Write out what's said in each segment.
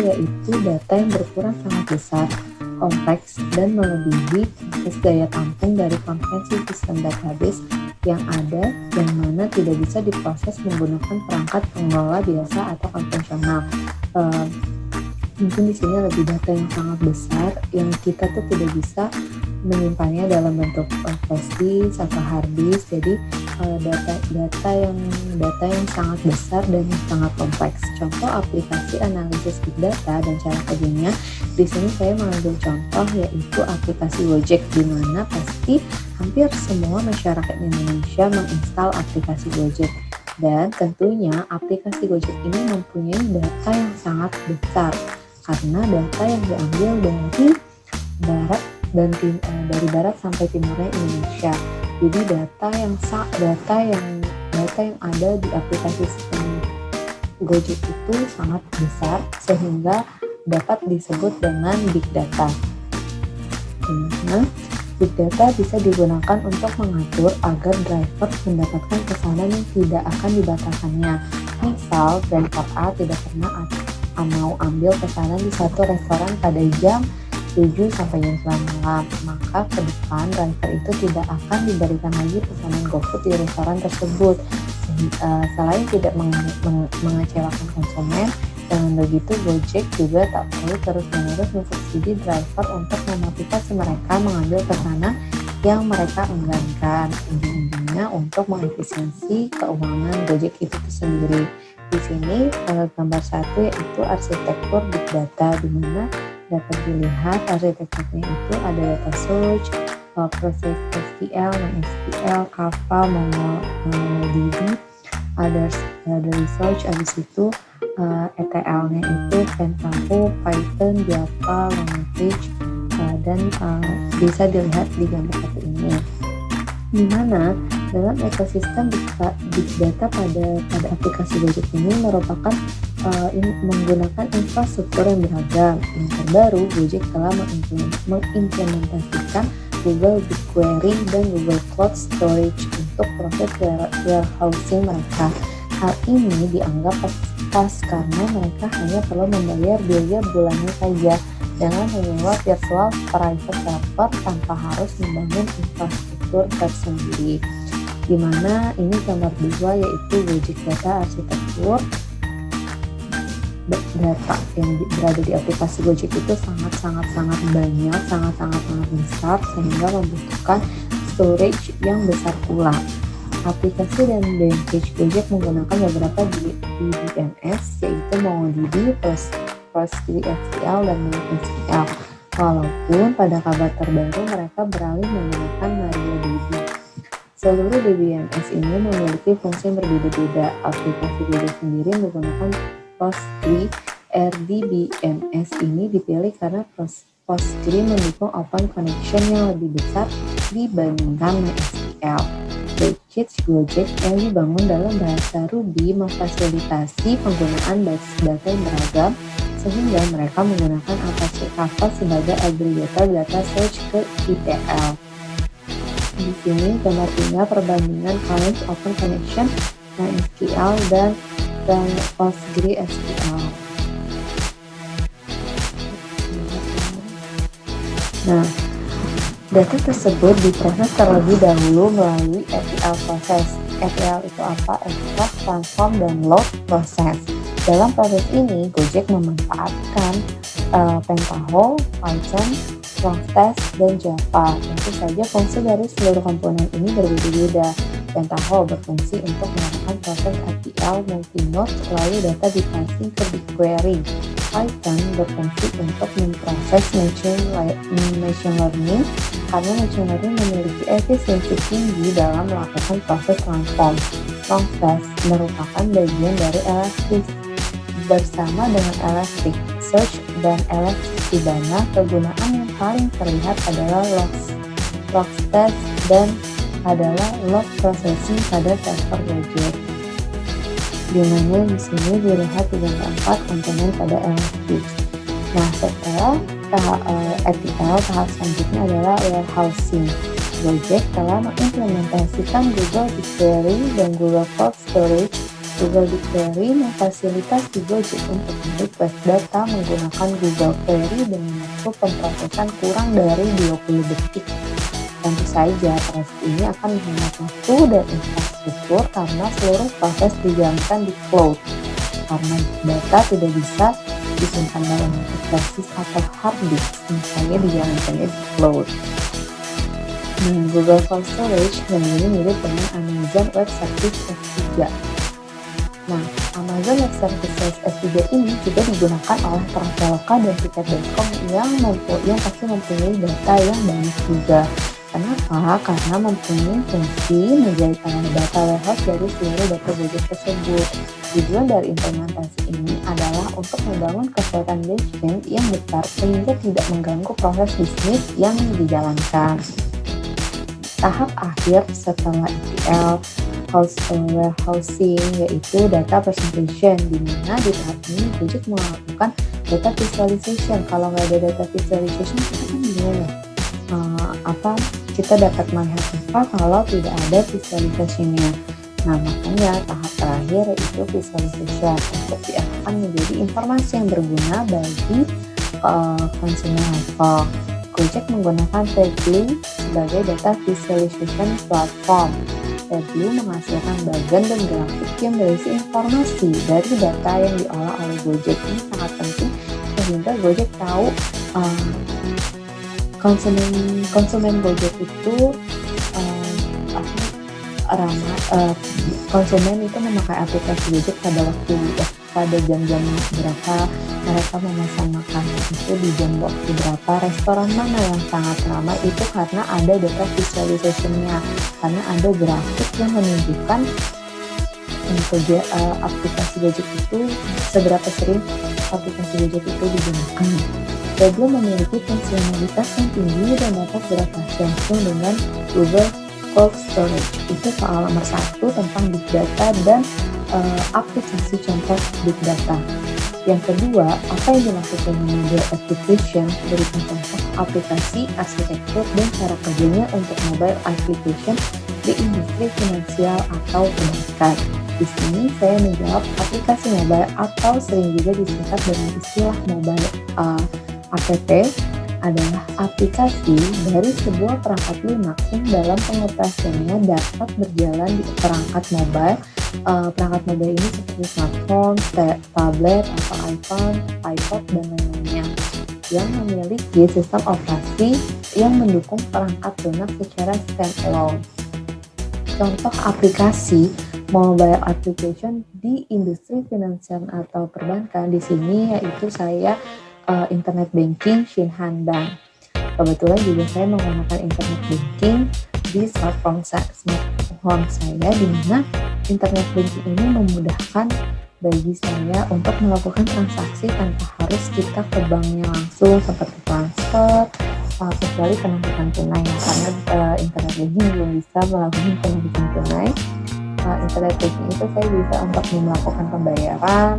yaitu data yang berukuran sangat besar, kompleks, dan melebihi proses daya tampung dari konvensi sistem database yang ada, yang mana tidak bisa diproses menggunakan perangkat pengelola biasa atau konvensional. Mungkin di sini lebih data yang sangat besar yang kita tuh tidak bisa menyimpannya dalam bentuk flash disk atau hard disk. Jadi data yang sangat besar dan sangat kompleks. Contoh aplikasi analisis big data dan cara kerjanya. Di sini saya mengambil contoh yaitu aplikasi Gojek, di mana pasti hampir semua masyarakat Indonesia menginstal aplikasi Gojek. Dan tentunya aplikasi Gojek ini mempunyai data yang sangat besar karena data yang diambil dari barat dan dari barat sampai timurnya Indonesia. Jadi data yang ada di aplikasi sistem Gojek itu sangat besar sehingga dapat disebut dengan big data. Big data bisa digunakan untuk mengatur agar driver mendapatkan pesanan yang tidak akan dibatalkannya. Misal, driver A tidak pernah mau ambil pesanan di satu restoran pada jam 7 sampai jam 9 malam, maka ke depan driver itu tidak akan diberikan lagi pesanan GoFood di restoran tersebut. Selain tidak mengecewakan konsumen, dengan begitu Gojek juga tak perlu terus-menerus mensubsidi driver untuk memotivasi mereka mengambil pesanan yang mereka enggankan. Ujung-ujungnya untuk mengefisiensi keuangan Gojek itu sendiri. Di sini gambar satu yaitu arsitektur big data, di mana dapat dilihat arsitekturnya itu ada data search, proses SQL, MySQL, Kafka, MongoDB, ada research, habis itu ETL-nya itu Pentaho, Python, Java, Language, dan bisa dilihat di gambar satu ini. Di mana dalam ekosistem big data pada aplikasi Gojek ini merupakan menggunakan infrastruktur yang beragam. Yang terbaru, Gojek telah mengimplementasikan Google BigQuery dan Google Cloud Storage untuk proses warehousing mereka. Hal ini dianggap pas karena mereka hanya perlu membayar biaya bulannya saja dengan menyewa virtual private server tanpa harus membangun infrastruktur tersendiri. Di mana ini gambar 2 yaitu Gojek Data Arsitektur. Data yang berada di aplikasi Gojek itu sangat banyak, sangat besar sehingga membutuhkan storage yang besar pula. Aplikasi dan package Gojek menggunakan beberapa DBMS yaitu MongoDB, PostgreSQL, dan MySQL. Walaupun pada kabar terbaru mereka beralih menggunakan MariaDB. Seluruh DBMS ini memiliki fungsi yang berbeda-beda. Aplikasi Gojek sendiri menggunakan Postgre. RDBMS ini dipilih karena Postgre mendukung open connection yang lebih besar dibandingkan MySQL. Package Gojek yang dibangun dalam bahasa Ruby memfasilitasi penggunaan basis data yang beragam sehingga mereka menggunakan Apache Kafka sebagai aggregator data search ke ETL. Di sini gambar 3 perbandingan client open connection MySQL dan PostgreSQL. Nah, data tersebut diproses terlebih dahulu melalui ETL proses. ETL itu apa? Extract, Transform, dan Load proses. Dalam proses ini, Gojek memanfaatkan Pentaho, Python, Longstash, dan Java. Tentu saja fungsi dari seluruh komponen ini berbeda-beda. Pentaho berfungsi untuk melakukan proses ETL multi-node lalu data dipasing ke BigQuery. Python berfungsi untuk memproses machine learning karena machine learning memiliki efisiensi tinggi dalam melakukan proses transform. Longstash merupakan bagian dari Elastic. Bersama dengan Elasticsearch dan Elasticsearch, kegunaan yang paling terlihat adalah Logstash dan adalah log processing pada server Gojek. Di mana di sini dilihat di gambar 4 komponen pada Elastic. Nah, setelah ETL, tahap selanjutnya adalah warehousing. Gojek telah mengimplementasikan Google BigQuery dan Google Cloud Storage Google BigQuery memfasilitasi Gojek untuk merequest data menggunakan Google Query dengan waktu pemrosesan kurang dari 20 detik. Tentu saja proses ini akan menghemat waktu dan infrastruktur karena seluruh proses dijalankan di cloud. Karena data tidak bisa disimpan dalam bentuk flash atau hard disk, misalnya dijalankannya di cloud. Nah, Google Cloud Storage yang ini mirip dengan Amazon Web Services S3. Nah, Amazon Web Services S3 ini juga digunakan oleh Traveloka dan Tiket.com yang pasti mempunyai data yang banyak juga. Kenapa? Karena mempunyai fungsi menjadi data warehouse dari seluruh data Gojek tersebut. Tujuan dari implementasi ini adalah untuk membangun kekuatan backend yang besar sehingga tidak mengganggu proses bisnis yang dijalankan. Tahap akhir setelah ETL warehousing yaitu data presentation, di mana di tahap ini Gojek melakukan data visualization. Kalau nggak ada data visualization kita kan bingung ya, kita dapat melihat apa kalau tidak ada visualisasinya. Nah, makanya tahap terakhir yaitu visualization untuk diarahkan menjadi informasi yang berguna bagi consumer level. Gojek menggunakan Tableau sebagai data visualization platform. Tableau menghasilkan bagan dan grafik yang berisi informasi dari data yang diolah oleh Gojek. Ini sangat penting sehingga Gojek tahu konsumen Gojek itu konsumen itu memakai aplikasi Gojek pada jam-jam berapa, mereka memesan makanan itu di jam waktu berapa, restoran mana yang sangat ramai, itu karena ada data visualization-nya, karena ada grafik yang menunjukkan aplikasi Gojek itu seberapa sering aplikasi Gojek itu digunakan. Tableau memiliki fungsionalitas yang tinggi dan dapat beroperasi langsung dengan Google Cloud Storage. Itu soal nomor 1 tentang Big Data dan aplikasi contoh Big Data. Yang kedua, apa yang dilakukan dengan mobile application, berikan contoh aplikasi, arsitektur, dan cara kerjanya untuk mobile application di industri finansial atau perbankan. Di sini saya menjawab aplikasi mobile atau sering juga disingkat dengan istilah mobile app adalah aplikasi dari sebuah perangkat lunak yang dalam pengoperasiannya dapat berjalan di perangkat mobile. Perangkat mobile ini seperti smartphone, tablet, atau iPhone, iPod, dan lain-lainnya yang memiliki sistem operasi yang mendukung perangkat lunak secara standalone. Contoh aplikasi mobile application di industri finansial atau perbankan di sini yaitu saya internet banking Shinhan Bank. Kebetulan juga saya menggunakan internet banking di smartphone saya, di mana internet banking ini memudahkan bagi saya untuk melakukan transaksi tanpa harus kita ke banknya langsung seperti transfer, kecuali penarikan tunai, karena internet banking belum bisa melakukan penarikan tunai. Internet banking itu saya bisa untuk melakukan pembayaran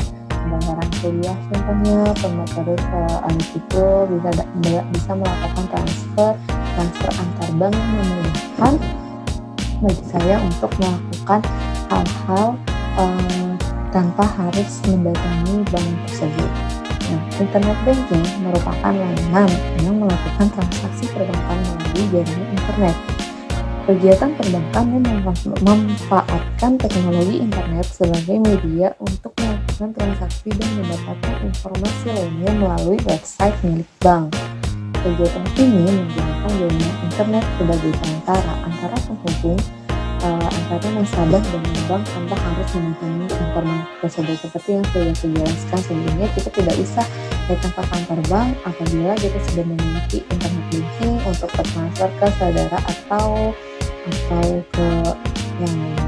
kuliah contohnya, terus habis itu bisa melakukan transfer antar bank yang memudahkan bagi saya untuk melakukan hal-hal tanpa harus mendatangi bank tersebut. Nah, internet banking merupakan layanan yang melakukan transaksi perbankan melalui jaringan internet. Kegiatan perbankan memanfaatkan teknologi internet sebagai media untuk melakukan transaksi dan mendapatkan informasi lainnya melalui website milik bank. Kegiatan ini menggunakan jaringan internet sebagai perantara antara penghubung antara nasabah dengan bank tanpa harus memenuhi informasi tersebut. Seperti yang sudah saya jelaskan sebelumnya, kita tidak bisa datang ke kantor bank apabila kita sudah memiliki internet banking untuk bertransfer ke saudara atau ke yang lainnya.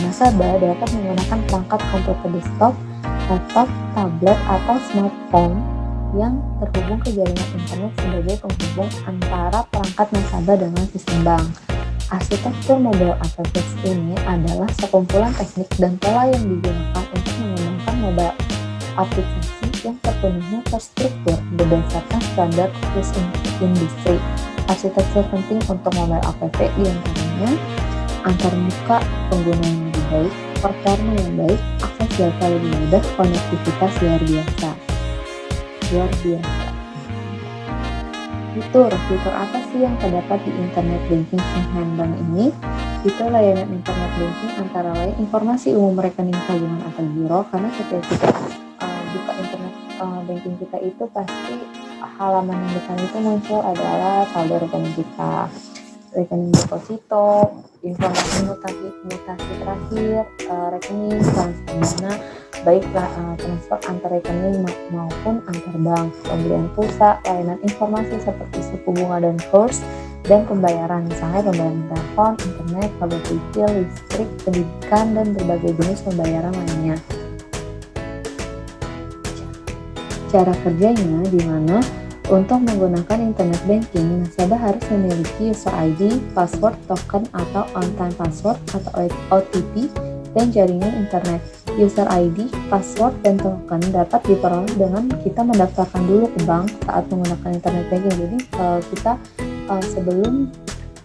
Nasabah dapat menggunakan perangkat komputer desktop, laptop, tablet, atau smartphone yang terhubung ke jaringan internet sebagai penghubung antara perangkat nasabah dengan sistem bank. Arsitektur mobile application ini adalah sekumpulan teknik dan pola yang digunakan untuk mengembangkan mobile aplikasi yang sepenuhnya terstruktur berdasarkan standar khusus industri. Arsitektur penting untuk mobile app diantaranya antarmuka pengguna yang lebih baik, performa yang baik, akses data lebih mudah, konektivitas luar biasa. Fitur apa sih yang terdapat di internet banking Shinhan Bank ini? Itu layanan internet banking antara lain informasi umum rekening tabungan atau giro, karena ketika kita buka internet banking kita itu pasti halaman yang depan itu muncul adalah saldo rekening kita, rekening deposito, informasi mutasi terakhir, rekening, transfer dana, baik transfer antar rekening maupun antar bank, pembelian pulsa, layanan informasi seperti suku bunga dan kurs, dan pembayaran, misalnya pembayaran telepon, internet, kabel TV, listrik, pendidikan, dan berbagai jenis pembayaran lainnya. Cara kerjanya di mana untuk menggunakan internet banking, nasabah harus memiliki user ID, password, token atau on-time password atau OTP, dan jaringan internet. User ID, password, dan token dapat diperoleh dengan kita mendaftarkan dulu ke bank saat menggunakan internet banking. Jadi sebelum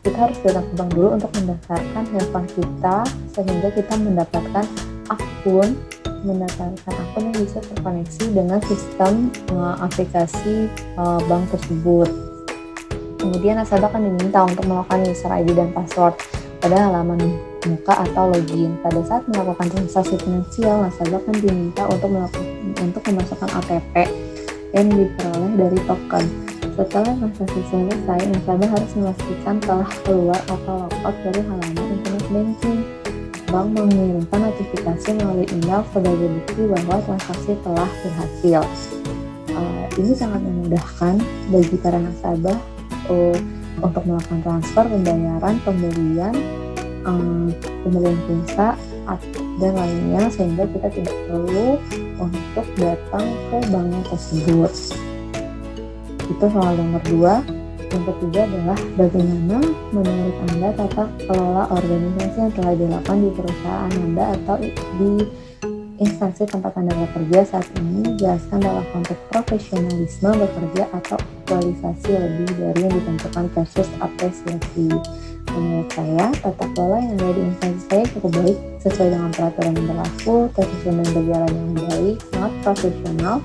kita harus datang ke bank dulu untuk mendaftarkan handphone kita, sehingga kita mendapatkan akun yang bisa terkoneksi dengan sistem aplikasi bank tersebut. Kemudian nasabah akan diminta untuk melakukan user ID dan password pada halaman muka atau login. Pada saat melakukan transaksi finansial, nasabah akan diminta untuk memasukkan OTP yang diperoleh dari token. Setelah transaksi selesai, nasabah harus memastikan telah keluar atau logout dari halaman internet banking. Bank mengirimkan notifikasi melalui email sebagai bukti bahwa transaksi telah berhasil. Ini sangat memudahkan bagi para nasabah untuk melakukan transfer, pembayaran, pembelian pulsa dan lainnya, sehingga kita tidak perlu untuk datang ke banknya tersebut. Itu soal nomor 2. Yang ketiga adalah bagaimana menurut Anda tata kelola organisasi yang telah dilakukan di perusahaan Anda atau di instansi tempat Anda bekerja saat ini. Jelaskan dalam konteks profesionalisme bekerja atau aktualisasi lebih dari yang ditentukan versus apresiasi. Menurut saya, tata kelola yang ada di instansi saya cukup baik, sesuai dengan peraturan yang berlaku, tersusun dan berjalan yang baik, sangat profesional,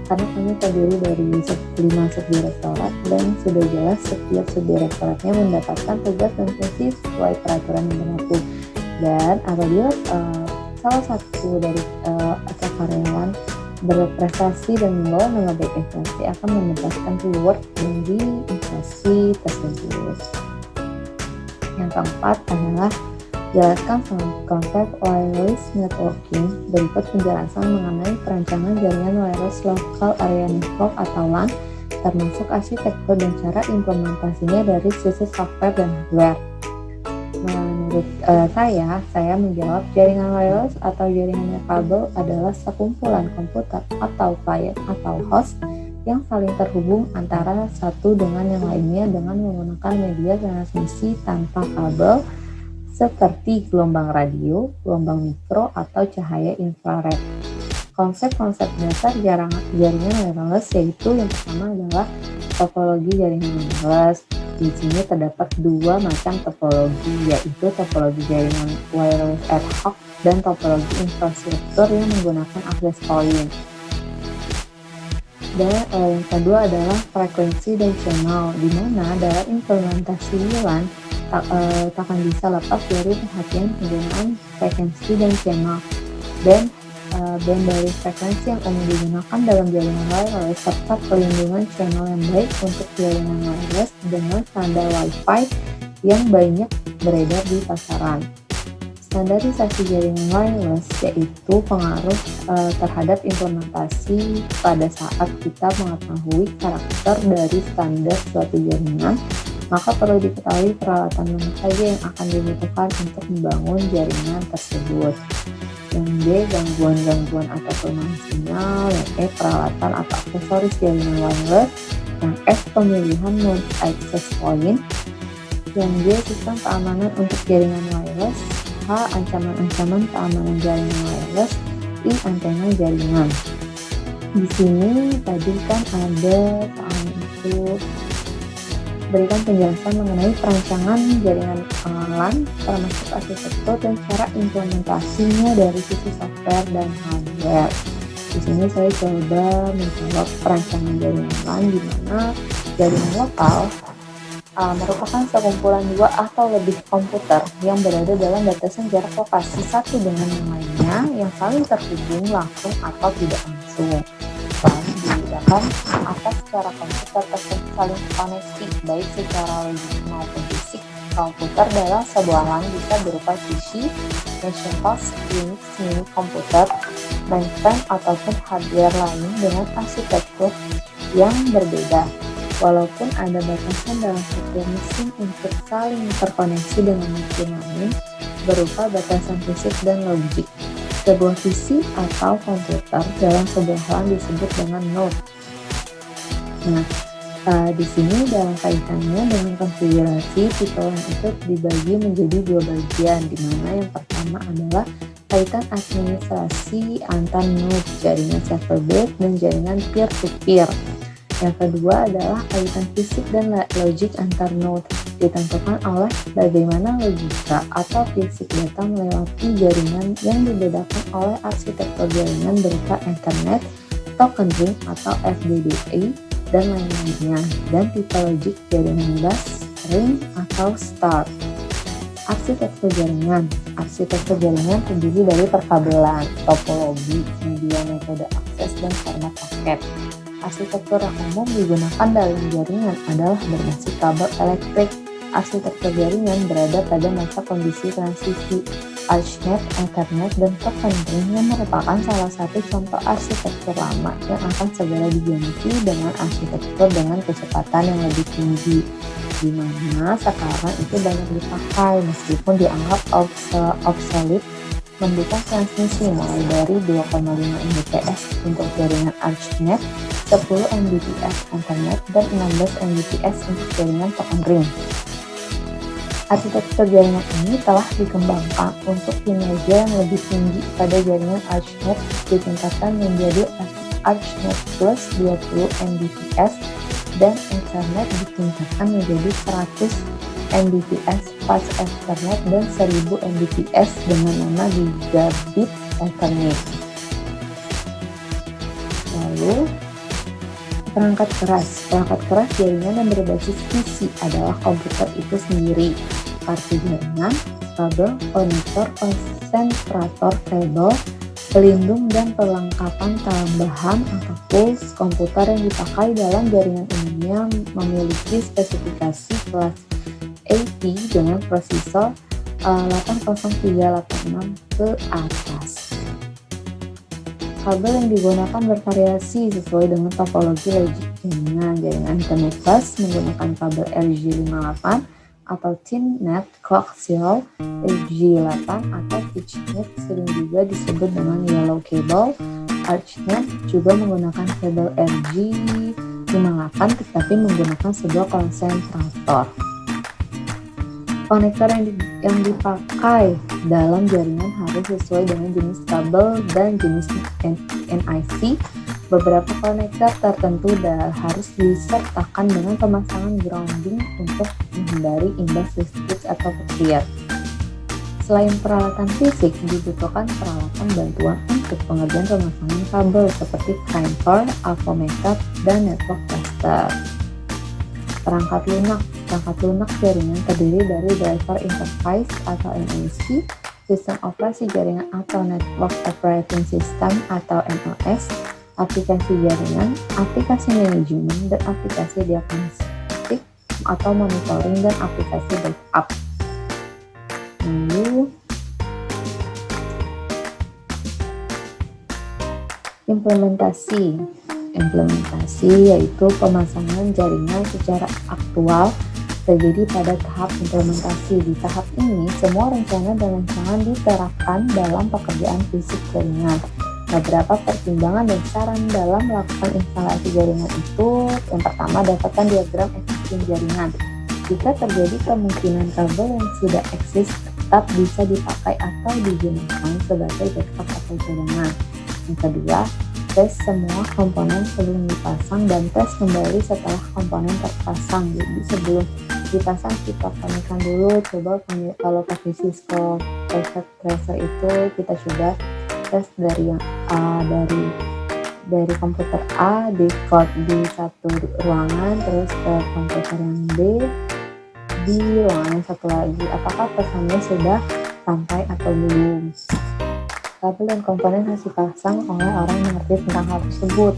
karena kami terdiri dari 5 subdirektorat dan sudah jelas setiap subdirektoratnya mendapatkan tugas dan fungsi sesuai peraturan yang berlaku. Dan apabila salah satu dari atau karyawan berprestasi dan membawa nama baik instansi, akan mendapatkan reward dari instansi tersebut. Yang keempat adalah jelaskan konsep wireless networking. Berikut penjelasan mengenai perancangan jaringan wireless lokal area network atau LAN, termasuk arsitektur dan cara implementasinya dari sisi software dan hardware. Menurut saya menjawab jaringan wireless atau jaringan kabel adalah sekumpulan komputer atau client atau host yang saling terhubung antara satu dengan yang lainnya dengan menggunakan media transmisi tanpa kabel, seperti gelombang radio, gelombang mikro, atau cahaya infrared. Konsep-konsep dasar jaringan wireless yaitu yang pertama adalah topologi jaringan wireless. Di sini terdapat 2 macam topologi, yaitu topologi jaringan wireless ad hoc dan topologi infrastruktur yang menggunakan access point. Dan yang kedua adalah frekuensi dan channel, di mana dalam implementasi LAN takkan bisa lepas dari perhatian penggunaan frekuensi dan channel dan band dari frekuensi yang umum digunakan dalam jaringan wireless, serta pelindungan channel yang baik untuk jaringan wireless dengan standar Wi-Fi yang banyak beredar di pasaran. Standarisasi jaringan wireless yaitu pengaruh terhadap implementasi pada saat kita mengetahui karakter dari standar suatu jaringan. Maka perlu diketahui peralatan mana saja yang akan dibutuhkan untuk membangun jaringan tersebut. Yang B, gangguan-gangguan atau kelemahan sinyal. Yang E, peralatan atau aksesoris jaringan wireless. Yang F, pemilihan mode access point. Yang G, sistem keamanan untuk jaringan wireless. H, ancaman-ancaman keamanan jaringan wireless. I, antena jaringan. Di sini tadi kan ada soal itu berikan penjelasan mengenai perancangan jaringan LAN, termasuk arsitektur dan cara implementasinya dari sisi software dan hardware. Di sini saya coba menjawab perancangan jaringan LAN, di mana jaringan lokal merupakan sekumpulan dua atau lebih komputer yang berada dalam batasan jarak lokasi satu dengan yang lainnya yang saling terhubung langsung atau tidak langsung. LAN dibedakan atas cara komputer tersebut saling koneksi, baik secara logik maupun fisik. Komputer dalam sebuah LAN bisa berupa PC, Macintosh, Unix, mini komputer, mainframe, ataupun hardware lain dengan arsitektur yang berbeda. Walaupun ada batasan dalam setiap mesin untuk saling terkoneksi dengan mesin lain berupa batasan fisik dan logik. Sebuah PC atau komputer dalam sebuah LAN disebut dengan node. Nah, di sini dalam kaitannya dengan konfigurasi, tipe LAN itu dibagi menjadi dua bagian, di mana yang pertama adalah kaitan administrasi antar node, jaringan server based dan jaringan peer-to-peer. Yang kedua adalah kaitan fisik dan logik antar node, ditentukan oleh bagaimana logika atau fisik data melewati jaringan yang dibedakan oleh arsitektur jaringan berupa Ethernet, token ring atau FDDI, dan lain-lainnya, dan tipe logik jaringan bus, ring, atau star. Arsitektur jaringan terdiri dari perkabelan, topologi, media, metode akses, dan format paket. Arsitektur yang umum digunakan dalam jaringan adalah berbasis kabel elektrik. Arsitektur jaringan berada pada masa kondisi transisi. ArchNet, Ethernet, dan token ring yang merupakan salah satu contoh arsitektur lama yang akan segera diganti dengan arsitektur dengan kecepatan yang lebih tinggi, di mana sekarang itu banyak dipakai meskipun dianggap obsolete. Mendukung transmisi mulai dari 2,5 Mbps untuk jaringan ArchNet, 10 Mbps Ethernet, dan 16 Mbps untuk jaringan token ring. Arsitektur jaringan ini telah dikembangkan untuk kinerja yang lebih tinggi pada jaringan ArchNet, ditingkatkan menjadi ArchNet Plus 20 Mbps, dan Ethernet ditingkatkan menjadi 100 Mbps Fast Ethernet dan 1000 Mbps dengan nama Gigabit Ethernet. Lalu perangkat keras jaringan yang berbasis PC adalah komputer itu sendiri, kartu jaringan, kabel, konektor, konsentrator, kabel, pelindung, dan perlengkapan tambahan atau tools. Komputer yang dipakai dalam jaringan umumnya memiliki spesifikasi kelas AP dengan prosesor 80386 ke atas. Kabel yang digunakan bervariasi sesuai dengan topologi logik jaringan. Jaringan Ethernet Bus menggunakan kabel RJ58 atau Thin Net Coaxial, RJ8 atau Pitchnet sering juga disebut dengan Yellow Cable. ArchNet juga menggunakan kabel RJ58 tetapi menggunakan sebuah konsentrator. Konektor yang dipakai dalam jaringan harus sesuai dengan jenis kabel dan jenis NIC. Beberapa konektor tertentu harus disertakan dengan pemasangan grounding untuk menghindari imbas listrik atau petir. Selain peralatan fisik, dibutuhkan peralatan bantuan untuk pengerjaan pemasangan kabel seperti crimper, avometer, dan network tester. Perangkat lunak jaringan terdiri dari driver interface atau NIC, sistem operasi jaringan atau network operating system atau NOS, aplikasi jaringan, aplikasi manajemen, dan aplikasi diagnostik atau monitoring, dan aplikasi backup. Lalu implementasi yaitu pemasangan jaringan secara aktual terjadi pada tahap implementasi. Di tahap ini, semua rencana dan rancangan diterapkan dalam pekerjaan fisik jaringan. Beberapa pertimbangan dan saran dalam melakukan instalasi jaringan itu: yang pertama, dapatkan diagram ekosistem jaringan. Jika terjadi kemungkinan kabel yang sudah eksis tetap bisa dipakai atau digunakan sebagai backup atau cadangan. Yang kedua, tes semua komponen sebelum dipasang dan tes kembali setelah komponen terpasang. Jadi sebelum dipasang kita pastikan dulu, coba kalau pakai Cisco Packet Tracer itu kita coba tes dari yang dari komputer A di satu ruangan, terus ke komputer yang B di ruangan satu lagi, apakah pesannya sudah sampai atau belum. Kabel dan komponen harus dipasang oleh orang yang mengerti tentang hal tersebut.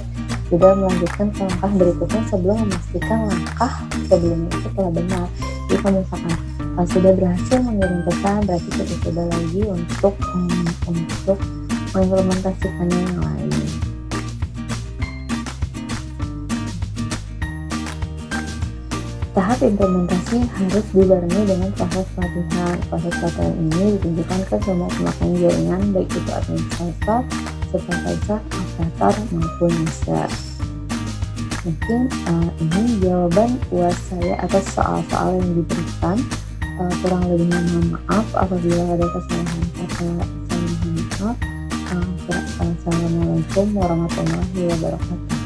Juga melanjutkan ke langkah berikutnya sebelum memastikan langkah sebelumnya itu telah benar. Jadi kalau misalkan sudah berhasil mengirim pesan, berarti kita coba lagi untuk mengimplementasikannya yang lain. Tahap implementasi harus dibarengi dengan proses pelatihan. Proses pelatihan ini ditunjukkan ke semua pemakai jaringan, baik itu administrator, supervisor, operator, maupun user. Mungkin ini jawaban UAS saya atas soal-soal yang diberikan. Kurang lebihnya mohon maaf apabila ada kesalahan kata. Saya mohon maaf. Assalamualaikum warahmatullahi wabarakatuh.